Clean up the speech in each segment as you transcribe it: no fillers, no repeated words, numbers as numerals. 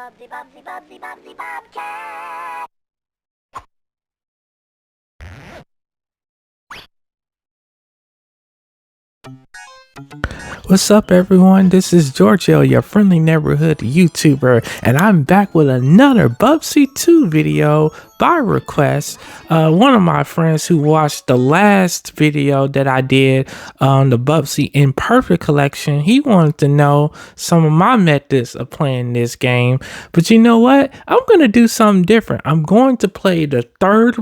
Bubsy Bobcat! What's up, everyone? This is Giorgio, your friendly neighborhood YouTuber, and I'm back with another Bubsy 2 video by request. One of my friends who watched the last video that I did on the Bubsy In Purrfect Collection, he wanted to know some of my methods of playing this game. But you know what? I'm going to do something different. I'm going to play the third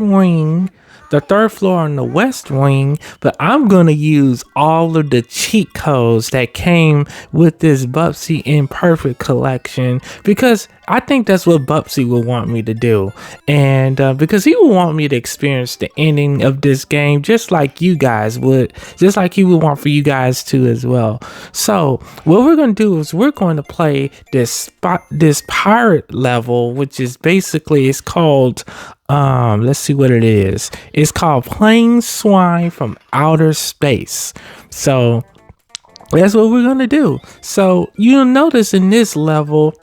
floor on the west wing, but I'm gonna use all of the cheat codes that came with this Bubsy In Purrfect Collection, because I think that's what Bubsy would want me to do, and because he would want me to experience the ending of this game just like you guys would, just like he would want for you guys to as well. So what we're going to do is we're going to play this pirate level, which is basically, it's called let's see what it is. It's called Playing Swine from Outer Space. So that's what we're gonna do. So you'll notice in this level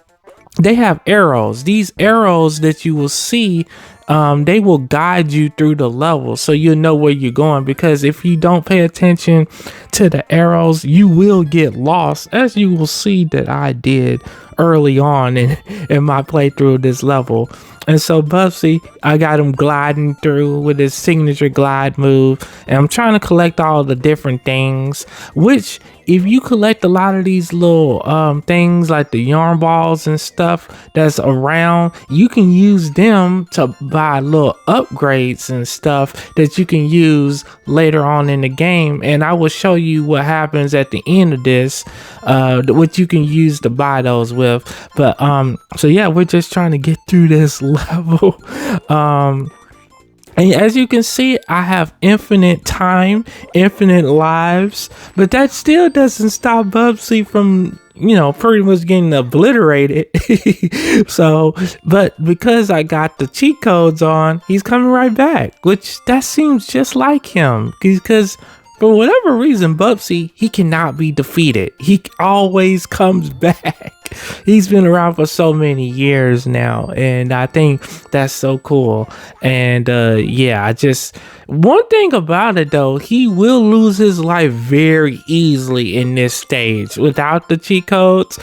they have arrows. These arrows that you will see, they will guide you through the level, so you'll know where you're going, because if you don't pay attention to the arrows, you will get lost, as you will see that I did early on in my playthrough of this level. And so Bubsy, I got him gliding through with his signature glide move, and I'm trying to collect all the different things, which if you collect a lot of these little things like the yarn balls and stuff that's around, you can use them to buy little upgrades and stuff that you can use later on in the game. And I will show you what happens at the end of this, what you can use to buy those with. But so yeah, we're just trying to get through this level. And as you can see, I have infinite time, infinite lives, but that still doesn't stop Bubsy from, you know, pretty much getting obliterated. So, but because I got the cheat codes on, he's coming right back, which that seems just like him, because for whatever reason, Bubsy, he cannot be defeated. He always comes back. He's been around for so many years now, and I think that's so cool. And yeah, one thing about it though, he will lose his life very easily in this stage without the cheat codes.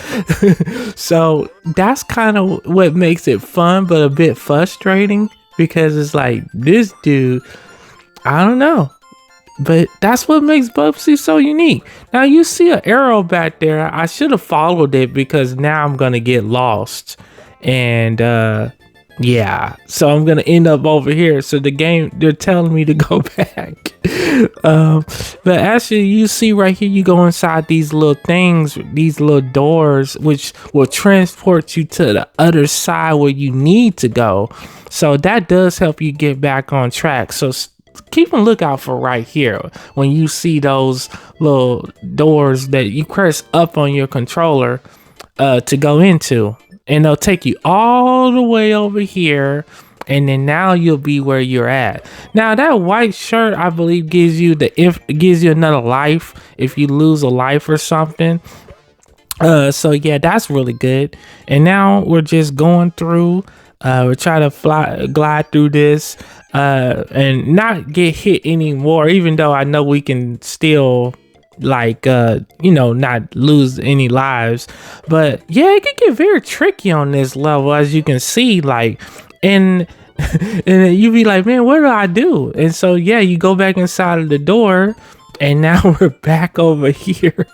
So that's kind of what makes it fun, but a bit frustrating, because it's like, this dude, I don't know. But that's what makes Bubsy so unique. Now you see an arrow back there. I should have followed it, because now I'm gonna get lost. And yeah, so I'm gonna end up over here. So the game, they're telling me to go back. But actually, you see right here, you go inside these little things, these little doors, which will transport you to the other side where you need to go. So that does help you get back on track. So keep a lookout for right here when you see those little doors that you press up on your controller to go into, and they'll take you all the way over here, and then now you'll be where you're at. Now that white shirt, I believe, gives you another life if you lose a life or something. So yeah, that's really good. And now we're just going through. We're trying to glide through this and not get hit anymore, even though I know we can still, like, you know, not lose any lives. But yeah, it can get very tricky on this level, as you can see, like, and and you be like, man, what do I do? And so yeah, you go back inside of the door, and now we're back over here.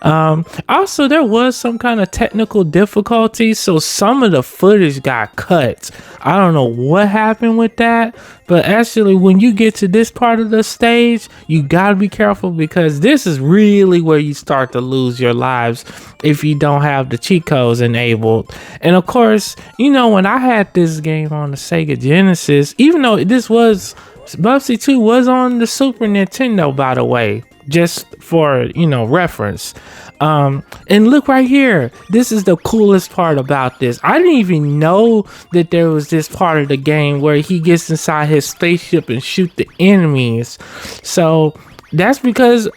Also, there was some kind of technical difficulty, so some of the footage got cut. I don't know what happened with that, but actually when you get to this part of the stage, you gotta be careful, because this is really where you start to lose your lives if you don't have the cheat codes enabled. And of course, you know, when I had this game on the Sega Genesis, even though Bubsy 2 was on the Super Nintendo, by the way, just for, you know, reference. And look right here, this is the coolest part about this. I didn't even know that there was this part of the game where he gets inside his spaceship and shoot the enemies. So that's because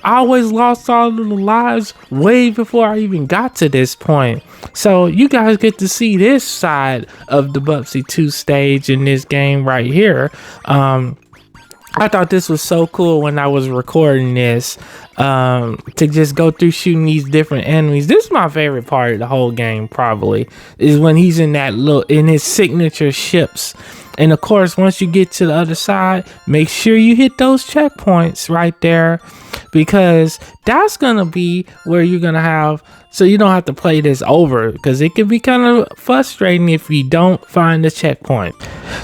I always lost all of the lives way before I even got to this point. So you guys get to see this side of the Bubsy 2 stage in this game right here. I thought this was so cool when I was recording this, to just go through shooting these different enemies. This is my favorite part of the whole game, probably, is when he's in his signature ships. And of course, once you get to the other side, make sure you hit those checkpoints right there, because that's gonna be where you're gonna have, so you don't have to play this over, because it can be kind of frustrating if you don't find the checkpoint.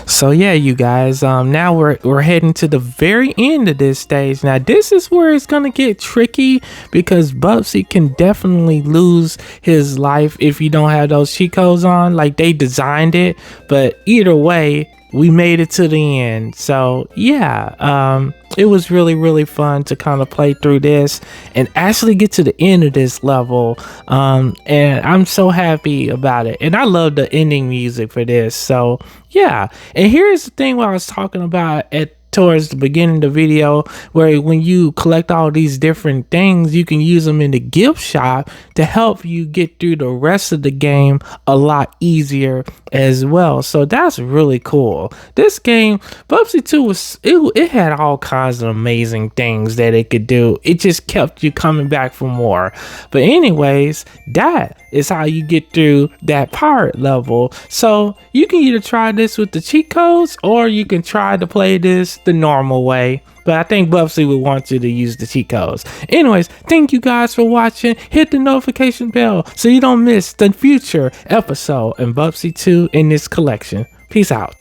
So yeah, you guys, now we're heading to the very end of this stage. Now this is where it's gonna get tricky, because Bubsy can definitely lose his life if you don't have those cheat codes on. Like, they designed it, but either way, we made it to the end. So yeah, it was really fun to kind of play through this and actually get to the end of this level, and I'm so happy about it. And I love the ending music for this. So yeah, and here's the thing, what I was talking about towards the beginning of the video, where when you collect all these different things, you can use them in the gift shop to help you get through the rest of the game a lot easier as well. So that's really cool. This game, Bubsy 2, it had all kinds of amazing things that it could do. It just kept you coming back for more. But anyways, that is how you get through that pirate level. So you can either try this with the cheat codes, or you can try to play this the normal way. But I think Bubsy would want you to use the cheat codes. Anyways, thank you guys for watching. Hit the notification bell so you don't miss the future episode in Bubsy 2 in this collection. Peace out.